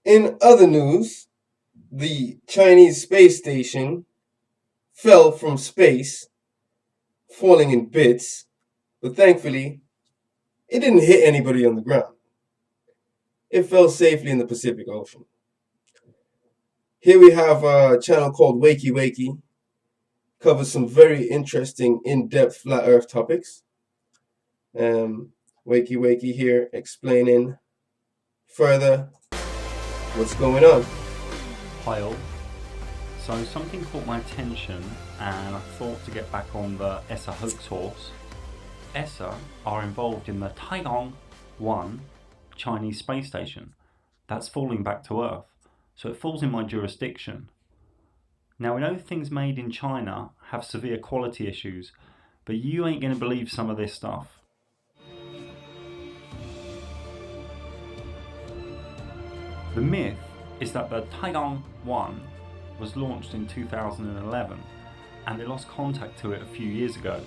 In other news, the Chinese space station fell from space, falling in bits, but thankfully, it didn't hit anybody on the ground. It fell safely in the Pacific Ocean. Here we have a channel called Wakey Wakey, covers some very interesting, in-depth flat Earth topics. Wakey Wakey here explaining further what's going on. Hi all. So something caught my attention and I thought to get back on the ESA hoax horse. ESA are involved in the Tiangong-1 Chinese space station that's falling back to Earth, so it falls in my jurisdiction. Now we know things made in China have severe quality issues, but you ain't going to believe some of this stuff. The myth is that the Tiangong-1 was launched in 2011 and they lost contact to it a few years ago.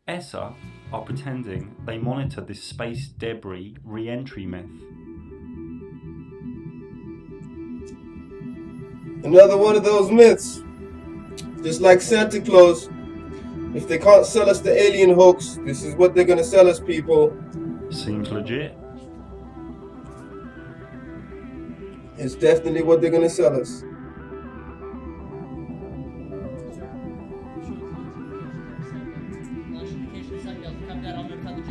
ESA are pretending they monitor this space debris re-entry myth. Another one of those myths. Just like Santa Claus, if they can't sell us the alien hoax, this is what they're gonna sell us, people. Seems legit. It's definitely what they're gonna sell us.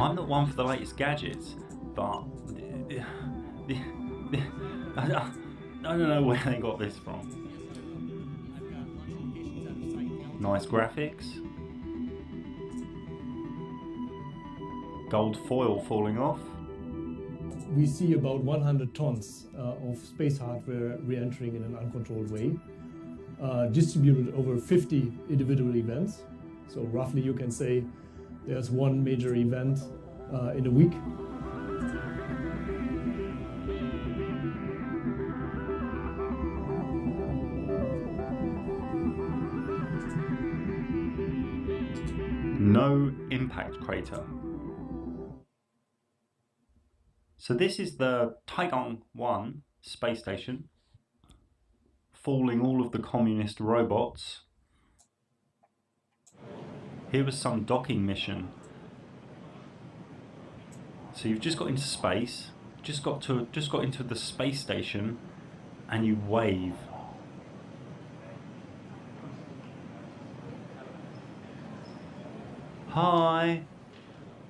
I'm not one for the latest gadgets, but I don't know where they got this from. Nice graphics. Gold foil falling off. We see about 100 tons of space hardware re-entering in an uncontrolled way, distributed over 50 individual events. So roughly you can say there's one major event in a week. No impact crater. So this is the Tiangong-1 space station, falling all of the communist robots. Here was some docking mission. So you've just got into space, just got into the space station, and you wave. Hi,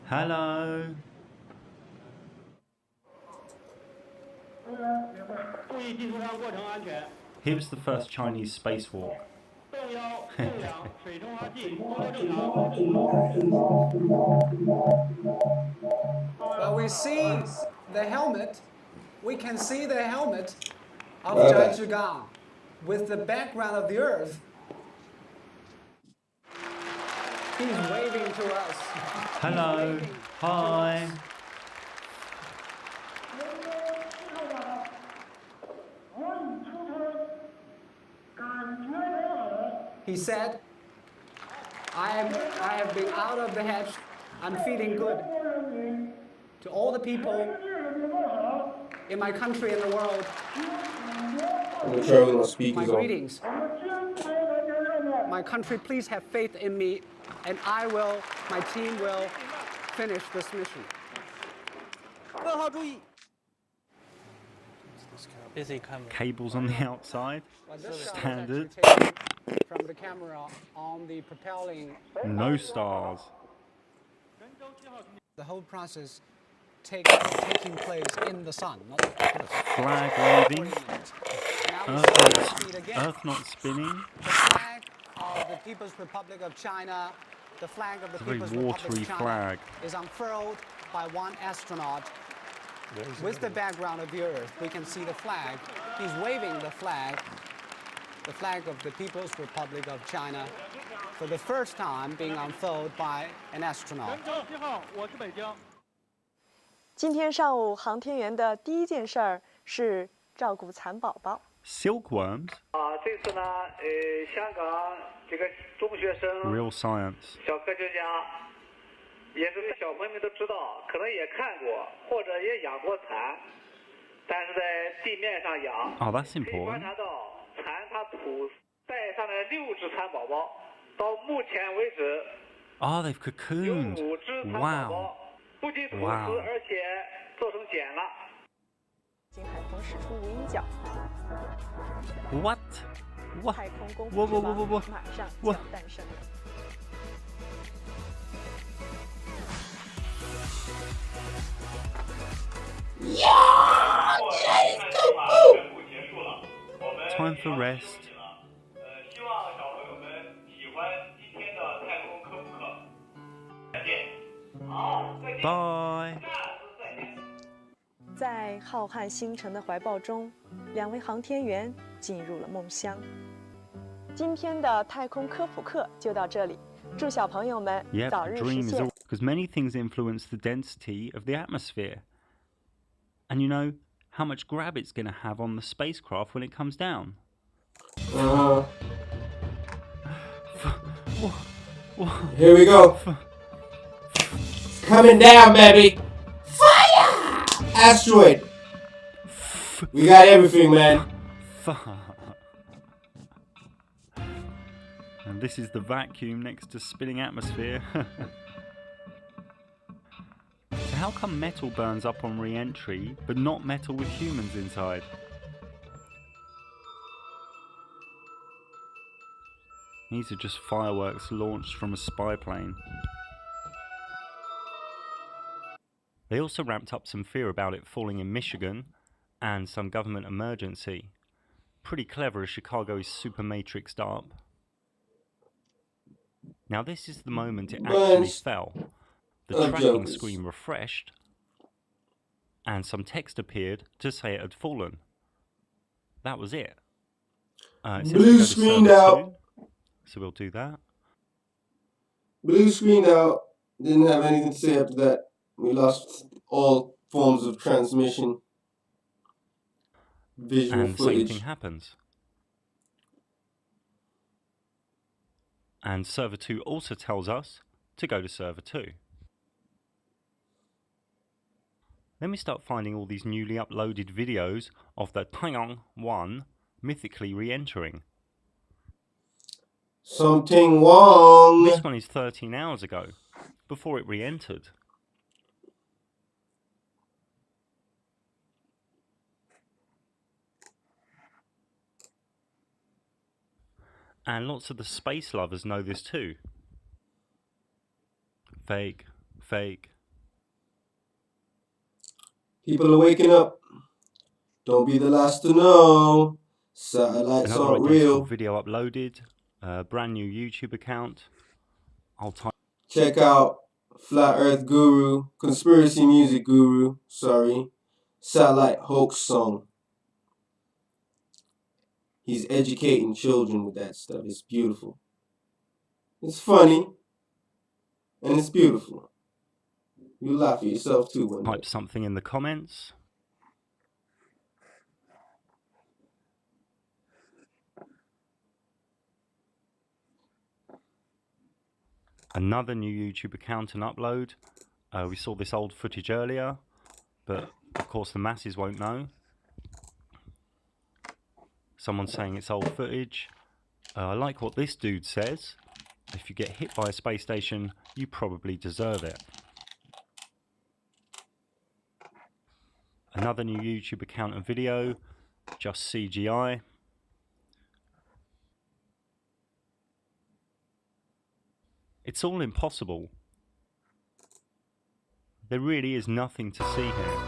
hello. Here was the first Chinese spacewalk. Well, we see the helmet. We can see the helmet of Zhai Zhigang with the background of the Earth. He's waving to us. Hello. Hi. He said, I have been out of the hatch. I'm feeling good. To all the people in my country and the world, my greetings. My country, please have faith in me, and my team will finish this mission. Cables on the outside. Standard. From the camera on the propelling. No stars. The whole process taking place in the sun, not Flag waving. Earth not spinning. The flag of the People's Republic of China, the flag of the People's Republic of China is unfurled by one astronaut. With the background of the Earth, we can see the flag. He's waving the flag of the People's Republic of China, for the first time being unfurled by an astronaut. 今天上午，航天员的第一件事儿是照顾蚕宝宝。Silkworms. 这次呢，香港这个中学生 Real science. 小科学家，也是小朋友们都知道，可能也看过或者也养过蚕，但是在第地面上养。 Oh, that's 可以观 important. 察到蚕它吐带上的6只蚕宝宝，到目前为止 Oh, they've 有 cocooned. 5只蚕宝 Wow. 宝不仅吐丝， Wow. 而且做成茧了。 金海豚使出无影脚， What? What? 太空功我夫之我王马上就要诞生了。 Time for rest. 希望小朋友们喜欢今天的太空科普课。再见。好，再见。 Bye. 下次再见。 在浩瀚星辰的怀抱中，2位航天员进入了梦乡。今天的太空科普课就到这里，祝小朋友们 Yep, 早 the 日实 dream is 现。 because many things influence the density of the atmosphere. And you know how much grab it's going to have on the spacecraft when it comes down. Here we go. It's coming down, baby. Fire! Asteroid. We got everything, man. And this is the vacuum next to spinning atmosphere. So how come metal burns up on re-entry, but not metal with humans inside? These are just fireworks launched from a spy plane. They also ramped up some fear about it falling in Michigan and some government emergency. Pretty clever as Chicago is super matrixed up. Now this is the moment it actually fell. The tracking screen refreshed and some text appeared to say it had fallen. That was it. It says to go Blue to screened server out. 2, so we'll do that. Blue screened out. Didn't have anything to say after that. We lost all forms of transmission. Visual And the same footage. thing happens. And server 2 also tells us to go to server 2. Then we start finding all these newly uploaded videos of the Taiyang 1 mythically re-entering. Something wrong. This one is 13 hours ago, before it re-entered. And lots of the space lovers know this too. Fake, fake. People are waking up. Don't be the last to know. Satellites Another aren't identical real. video uploaded. A brand new YouTube account. I'll type. Check out Flat Earth Guru, Conspiracy Music Guru, Satellite Hoax Song. He's educating children with that stuff. It's beautiful. It's funny. And it's beautiful. You laugh at yourself too one day. Type something in the comments. Another new YouTube account and upload. We saw this old footage earlier, but of course the masses won't know. Someone's saying it's old footage. I like what this dude says. If you get hit by a space station, you probably deserve it. Another new YouTube account and video, just CGI. It's all impossible. There really is nothing to see here.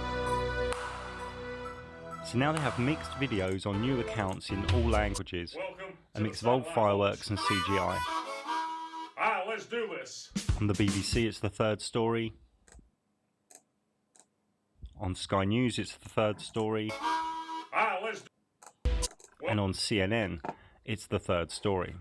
So now they have mixed videos on new accounts in all languages. A mix of old fireworks and CGI. Ah, let's do this. On the BBC it's the third story. On Sky News it's the third story. Ah, let's do. And on CNN it's the third story.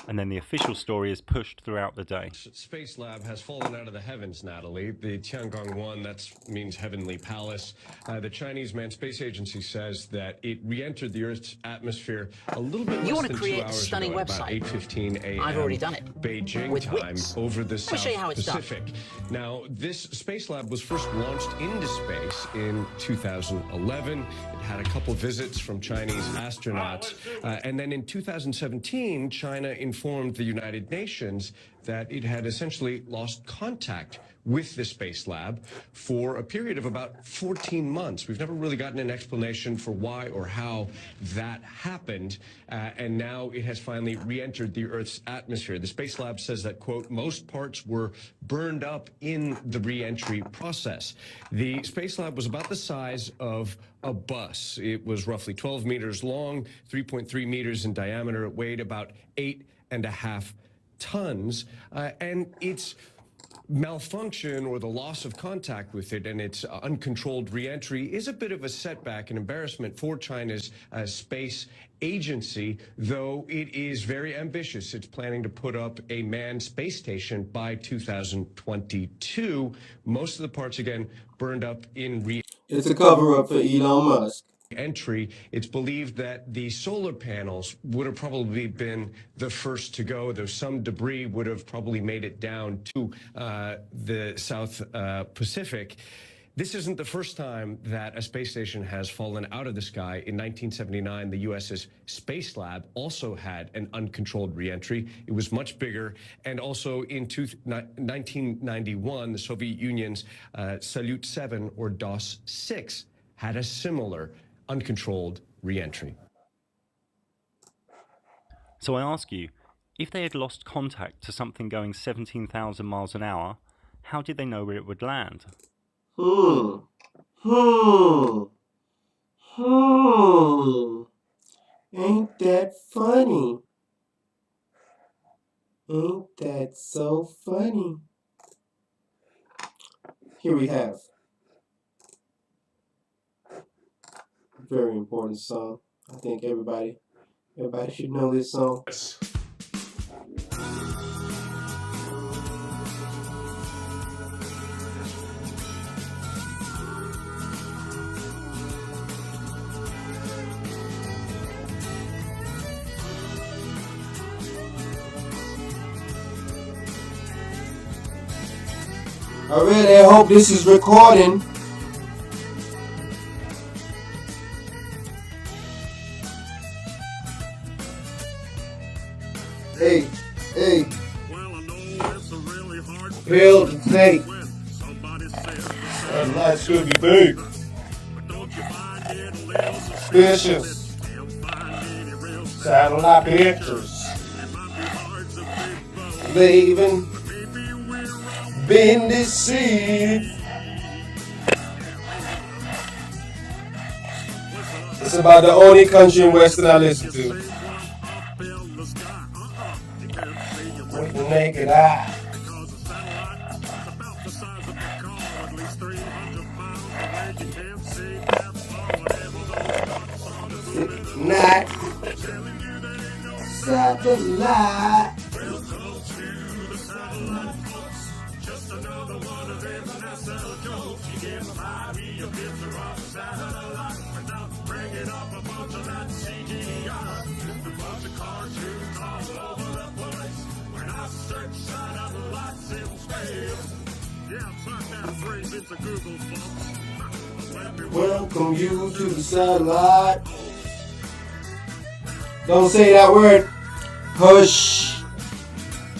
and then the official story is pushed throughout the day. Space Lab has fallen out of the heavens, Natalie. The Tiangong-1, that means heavenly palace. The Chinese Manned Space Agency says that it re-entered the Earth's atmosphere a little bit less than 2 hours ago, at about 8:15 a.m. I've already done it. Beijing With time, whips. over the Let me South show you how it's done. Pacific. Now, this Space Lab was first launched into space in 2011. It had a couple visits from Chinese astronauts. And then in 2017, China informed the United Nations that it had essentially lost contact with the Space Lab for a period of about 14 months. We've never really gotten an explanation for why or how that happened, and now it has finally re-entered the Earth's atmosphere. The Space Lab says that, quote, most parts were burned up in the re-entry process. The Space Lab was about the size of a bus. It was roughly 12 meters long, 3.3 meters in diameter. It weighed about 8.5 tons, and its malfunction or the loss of contact with it and its uncontrolled re-entry is a bit of a setback, an embarrassment for China's space agency, though it is very ambitious. It's planning to put up a manned space station by 2022. Most of the parts, again, burned up in It's a cover-up for Elon Musk. Entry. It's believed that the solar panels would have probably been the first to go, though some debris would have probably made it down to the South Pacific. This isn't the first time that a space station has fallen out of the sky. In 1979, the U.S.'s Space Lab also had an uncontrolled re-entry. It was much bigger. And also in 1991, the Soviet Union's Salyut 7 or DOS 6 had a similar uncontrolled re-entry. So I ask you, if they had lost contact to something going 17,000 miles an hour, how did they know where it would land? Ain't that funny? Ain't that so funny? Here we have a very important song. I think everybody should know this song. I really hope this is recording. Hey. Well, I know it's a really hard Build the tape. when somebody says That light should be big. but don't you find it a little Suspicious. Can't find any real Satellite pictures. It might be hard to think, They even but maybe we're wrong. been deceived. It's about the only country in Western I listen to. Up in the sky, you can't see it With the naked eye. because a satellite is about the size of a car, at least 300 miles away. You can't see that far, whatever those dots are. The moon Not is telling you there ain't no satellite. real close to the satellite folks. Just another one of them NASA jokes. You get 5 of your picture of a satellite without bringing up a bunch of that CGI. Just a bunch of cartoons all over the place. When I search satellites in space. Yeah, type that phrase into Google, folks. Let me Welcome you to the satellite. Don't say that word. Hush.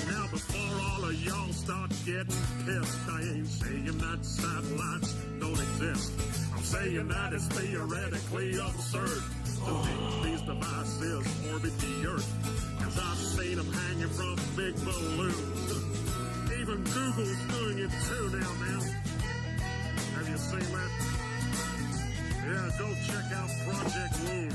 Now before all of y'all start getting pissed, I ain't saying that satellites don't exist. I'm saying that it's theoretically absurd to think these devices orbit the Earth. Cause I've seen them hanging from big balloons. Even Google's doing it too now, man. Have you seen that? Yeah, go check out Project Moon.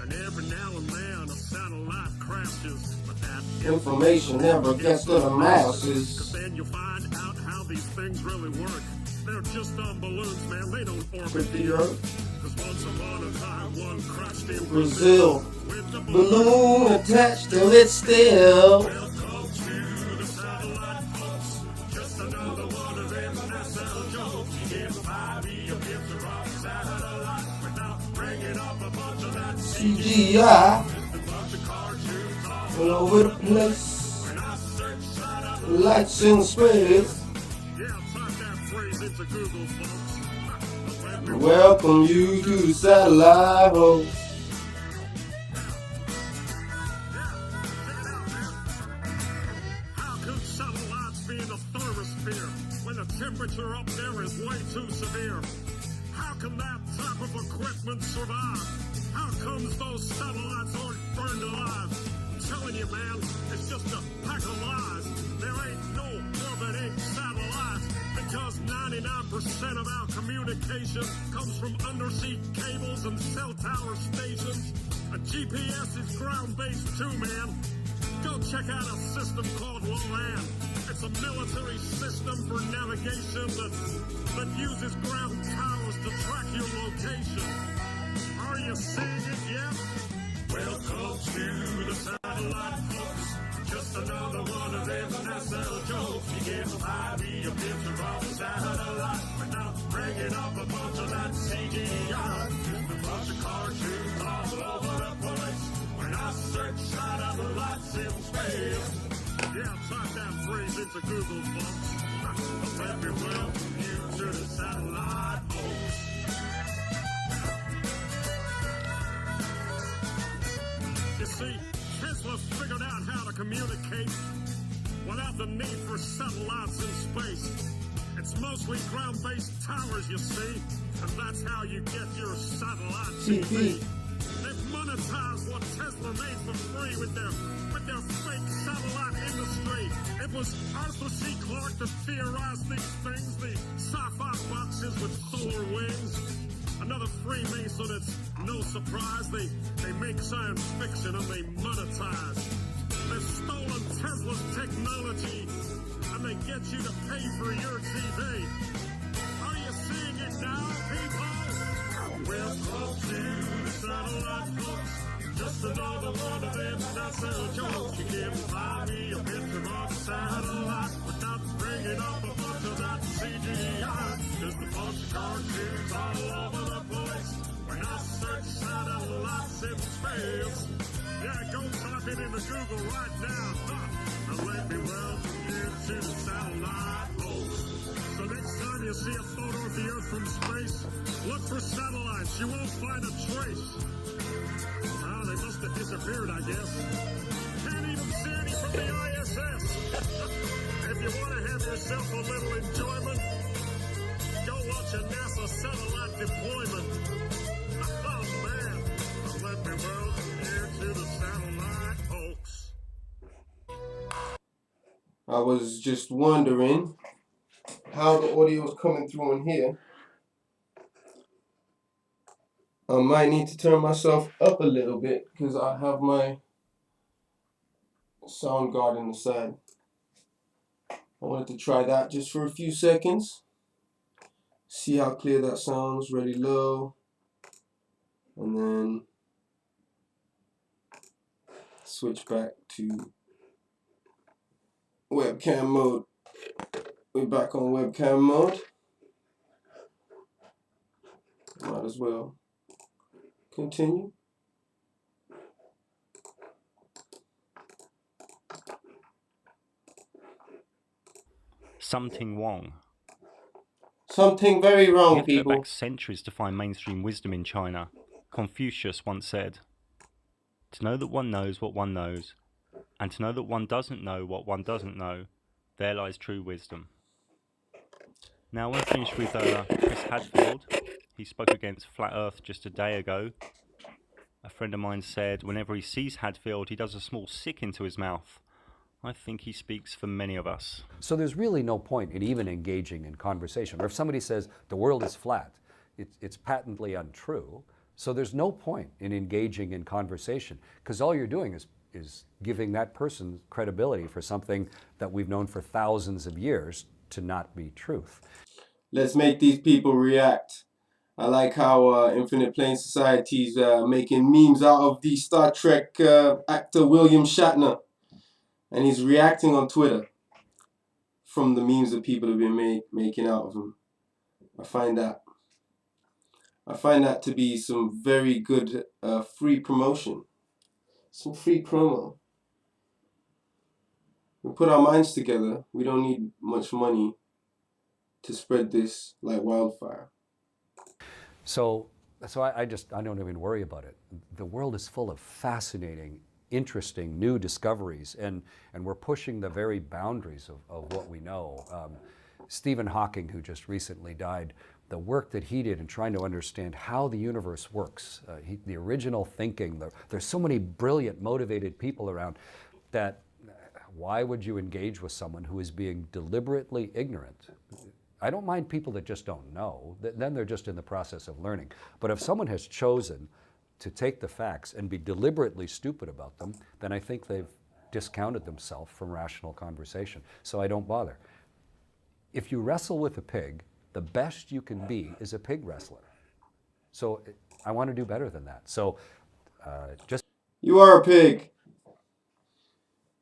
And every now and then a satellite crashes, but that Information never gets to the masses. Cause then you'll find out how these things really work. They're just on balloons, man. They don't orbit With the the Earth. earth. Cause Once upon a time, one crashed in Brazil. with the Balloon attached to it still. Welcome to the satellite folks. Just another one of them NASA jokes. You get 5E a picture of satellite, but now bringing up a bunch of that CGI. a bunch of cartoons all All over the place. when I search satellite. Lights in space. Yeah, type that phrase into Google, folks. Let me Welcome you to the satellite host. How could satellites be in the thermosphere when the temperature up there is way too severe? How can that type of equipment survive? How comes those satellites aren't burned alive? I'm telling you, man, it's just a pack of lies. There ain't no orbit ink satellites because 99% of our communication comes from undersea cables and cell tower stations. A GPS is ground-based too, man. Go check out a system called LORAN. It's a military system for navigation that uses ground towers to track your location. Are you seeing it yet? Welcome to the satellite folks. Just another one of them NASA jokes. You get 5E a picture of a satellite, but now bringing up a bunch of that CGI. Just a bunch of cartoons all over the place. When I search satellites in space. Yeah, type that phrase into Google, folks. Let me welcome you to the satellite folks. You see, Tesla figured out how to communicate without the need for satellites in space. It's mostly ground-based towers, you see, and that's how you get your satellite TV. They've monetized what Tesla made for free with their fake satellite industry. It was Arthur C. Clarke that theorized these things, the sci-fi boxes with solar wings. Another Freemason, it's no surprise. They make science fiction and they monetize. They've stolen Tesla's technology and they get you to pay for your TV. Are you seeing it now, people? Welcome to the satellite folks. Just another one of them NASA jokes. You give 5E a picture of a satellite without bringing up a bunch of that CGI. Just a bunch of cartoons all over the place. When I search satellites in space. Yeah, go type it into Google right now. And let me welcome you to the satellite folks. So next time you see a photo of the Earth from space, look for satellites. You won't find a trace. Well, they must have disappeared, I guess. Can't even see any from the ISS. If you want to have yourself a little enjoyment, go watch a NASA satellite deployment. Oh, man. Let me welcome you to the satellite folks. I was just wondering how the audio is coming through in here. I might need to turn myself up a little bit because I have my sound guard in the side. I wanted to try that just for a few seconds. See how clear that sounds, really low. And then switch back to webcam mode. We're back on webcam mode. Might as well continue. Something wrong. Something very You wrong, have to go people. back centuries to find mainstream wisdom in China. Confucius once said, "To know that one knows what one knows, and to know that one doesn't know what one doesn't know, there lies true wisdom." Now, when I finished with Chris Hadfield, he spoke against Flat Earth just a day ago. A friend of mine said whenever he sees Hadfield, he does a small sick into his mouth. I think he speaks for many of us. So there's really no point in even engaging in conversation. Or if somebody says the world is flat, it's patently untrue. So there's no point in engaging in conversation because all you're doing is giving that person credibility for something that we've known for thousands of years to not be truth. Let's make these people react. I like how Infinite Plane Society's making memes out of the Star Trek actor William Shatner. And he's reacting on Twitter from the memes that people have been making out of him. I find that to be some very good free promotion. Some free promo. We put our minds together. We don't need much money to spread this like wildfire. So I don't even worry about it. The world is full of fascinating, interesting new discoveries, and we're pushing the very boundaries of what we know. Stephen Hawking, who just recently died, the work that he did in trying to understand how the universe works, the original thinking, there's so many brilliant, motivated people around that why would you engage with someone who is being deliberately ignorant? I don't mind people that just don't know, then they're just in the process of learning. But if someone has chosen to take the facts and be deliberately stupid about them, then I think they've discounted themselves from rational conversation. So I don't bother. If you wrestle with a pig, the best you can be is a pig wrestler. So I want to do better than that. So just... You are a pig.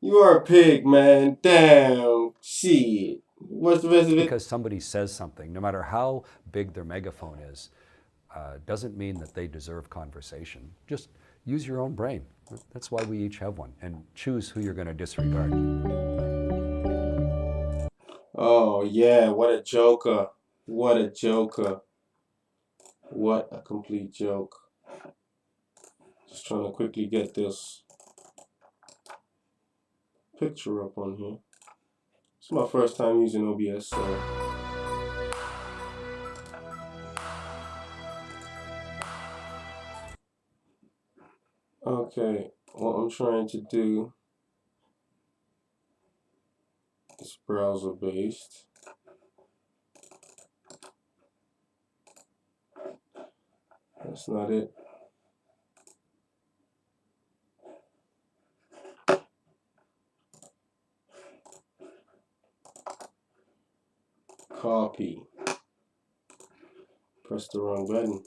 You are a pig, man. Damn. Shit. What's the rest of it? Because somebody says something, no matter how big their megaphone is, doesn't mean that they deserve conversation. Just use your own brain. That's why we each have one. And choose who you're going to disregard. Oh, yeah. What a joker. What a joker. What a complete joke. Just trying to quickly get this picture up on here. It's my first time using OBS, so... Okay, what I'm trying to do is browser based. That's not it. Copy. Press the wrong button.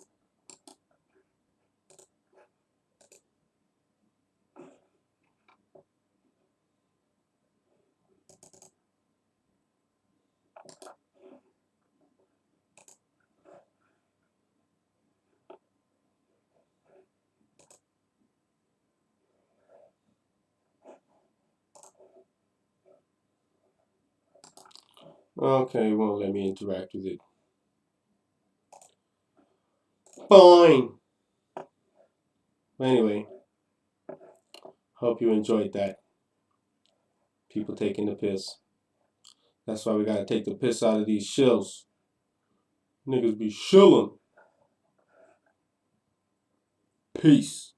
Okay, it won't let me interact with it. Fine. Anyway, hope you enjoyed that. People taking the piss. That's why we gotta take the piss out of these shills. Niggas be shilling. Peace.